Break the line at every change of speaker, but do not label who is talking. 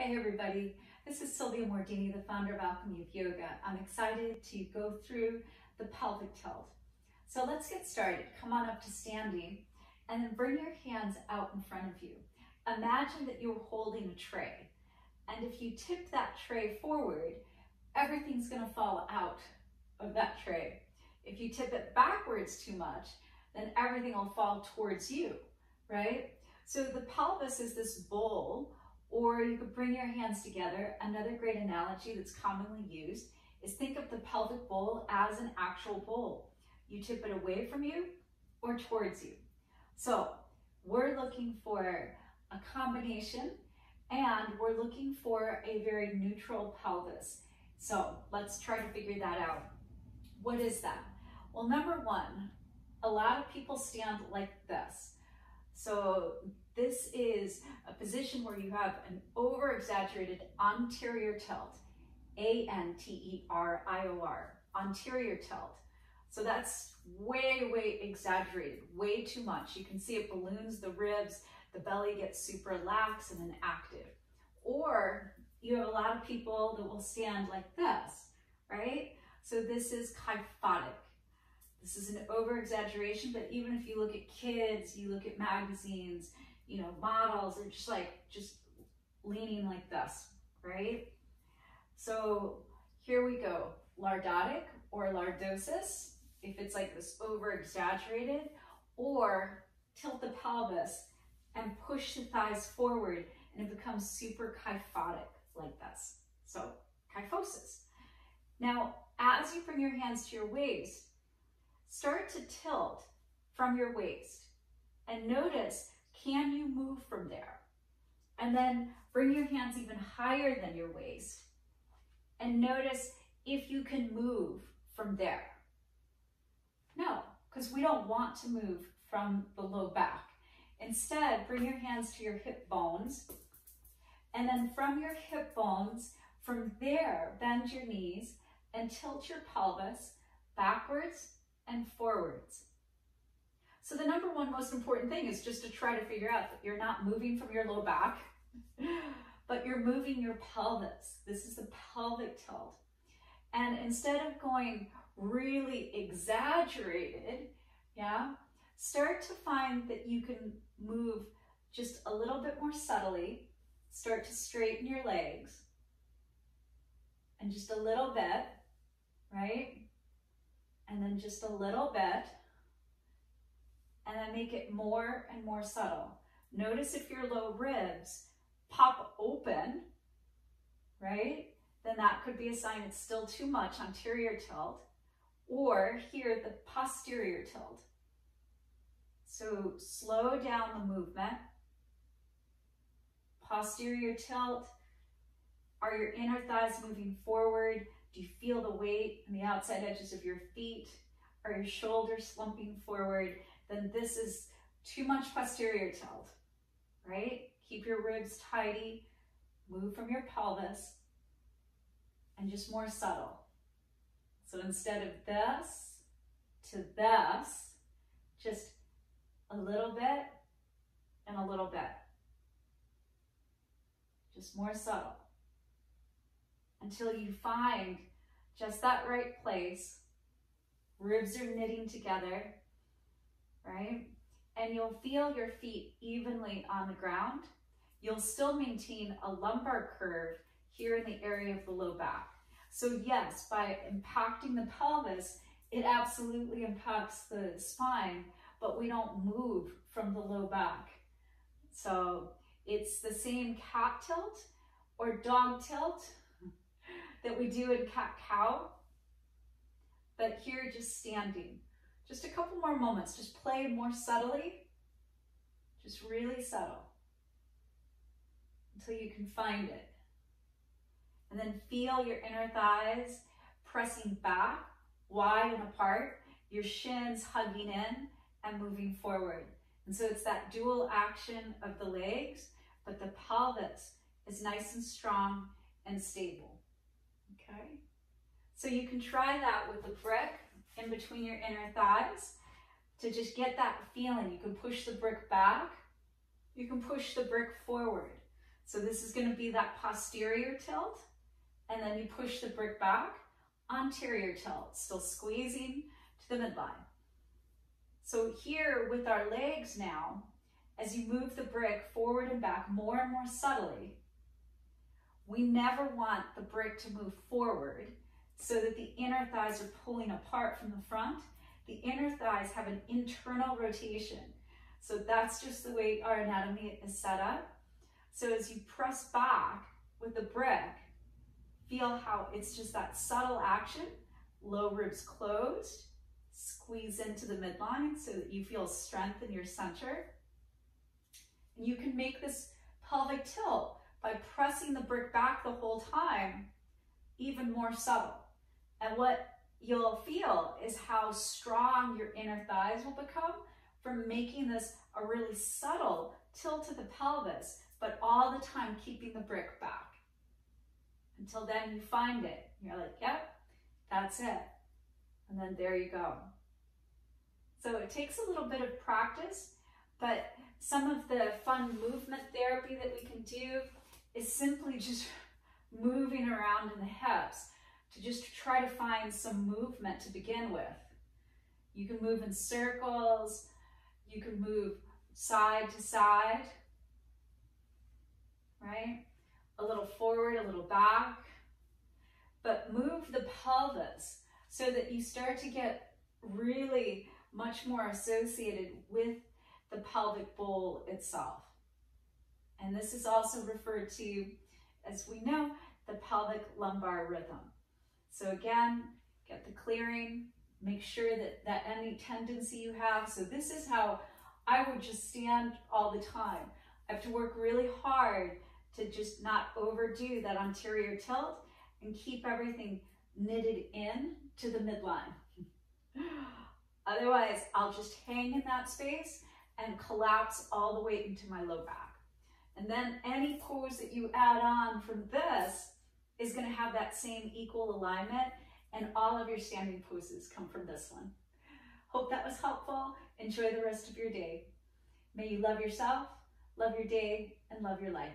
Hey everybody, this is Sylvia Mordini, the founder of Alchemy of Yoga. I'm excited to go through the pelvic tilt. So let's get started. Come on up to standing and then bring your hands out in front of you. Imagine that you're holding a tray, and if you tip that tray forward, everything's going to fall out of that tray. If you tip it backwards too much, then everything will fall towards you, right? So the pelvis is this bowl, or you could bring your hands together. Another great analogy that's commonly used is think of the pelvic bowl as an actual bowl. You tip it away from you or towards you. So we're looking for a combination, and we're looking for a very neutral pelvis. So let's try to figure that out. What is that? Well, number one, a lot of people stand like this. So this is a position where you have an over-exaggerated anterior tilt, A-N-T-E-R-I-O-R, anterior tilt. So that's way exaggerated, way too much. You can see it balloons the ribs, the belly gets super lax and then active. Or you have a lot of people that will stand like this, right? So this is kyphotic. This is an over-exaggeration, but even if you look at kids, you look at magazines, you know, models, they're just leaning like this, right? So here we go, lordotic or lordosis, if it's like this over-exaggerated, or tilt the pelvis and push the thighs forward and it becomes super kyphotic like this. So kyphosis. Now, as you bring your hands to your waist, start to tilt from your waist and notice, can you move from there? And then bring your hands even higher than your waist and notice if you can move from there. No, because we don't want to move from the low back. Instead, bring your hands to your hip bones, and then from your hip bones, from there, bend your knees and tilt your pelvis backwards and forwards. So the number one most important thing is just to try to figure out that you're not moving from your low back, but you're moving your pelvis. This is the pelvic tilt. And instead of going really exaggerated, start to find that you can move just a little bit more subtly. Start to straighten your legs and just a little bit, right? And then just a little bit, and then make it more and more subtle. Notice if your low ribs pop open, right? Then that could be a sign it's still too much anterior tilt, or here the posterior tilt. So slow down the movement. Posterior tilt. Are your inner thighs moving forward? Do you feel the weight on the outside edges of your feet? Are your shoulders slumping forward? Then this is too much posterior tilt, right? Keep your ribs tidy, move from your pelvis, and just more subtle. So instead of this to this, just a little bit and a little bit. Just more subtle, until you find just that right place. Ribs are knitting together, right? And you'll feel your feet evenly on the ground. You'll still maintain a lumbar curve here in the area of the low back. So yes, by impacting the pelvis, it absolutely impacts the spine, but we don't move from the low back. So it's the same cat tilt or dog tilt that we do in cat-cow, but here just standing. Just a couple more moments, just play more subtly, just really subtle, until you can find it. And then feel your inner thighs pressing back, wide and apart, your shins hugging in and moving forward. And so it's that dual action of the legs, but the pelvis is nice and strong and stable. Okay, so you can try that with the brick in between your inner thighs to just get that feeling. You can push the brick back, you can push the brick forward. So this is going to be that posterior tilt, and then you push the brick back, anterior tilt, still squeezing to the midline. So here with our legs now, as you move the brick forward and back more and more subtly, we never want the brick to move forward so that the inner thighs are pulling apart from the front. The inner thighs have an internal rotation. So that's just the way our anatomy is set up. So as you press back with the brick, feel how it's just that subtle action, low ribs closed, squeeze into the midline so that you feel strength in your center. And you can make this pelvic tilt by pressing the brick back the whole time, even more subtle. And what you'll feel is how strong your inner thighs will become from making this a really subtle tilt to the pelvis, but all the time keeping the brick back. Until then you find it. You're like, yep, that's it. And then there you go. So it takes a little bit of practice, but some of the fun movement therapy that we can do is simply just moving around in the hips to just try to find some movement to begin with. You can move in circles, you can move side to side, right? A little forward, a little back, but move the pelvis so that you start to get really much more associated with the pelvic bowl itself. And this is also referred to, as we know, the pelvic lumbar rhythm. So again, get the clearing, make sure that any tendency you have. So this is how I would just stand all the time. I have to work really hard to just not overdo that anterior tilt and keep everything knitted in to the midline. Otherwise, I'll just hang in that space and collapse all the way into my low back. And then any pose that you add on from this is going to have that same equal alignment, and all of your standing poses come from this one. Hope that was helpful. Enjoy the rest of your day. May you love yourself, love your day, and love your life.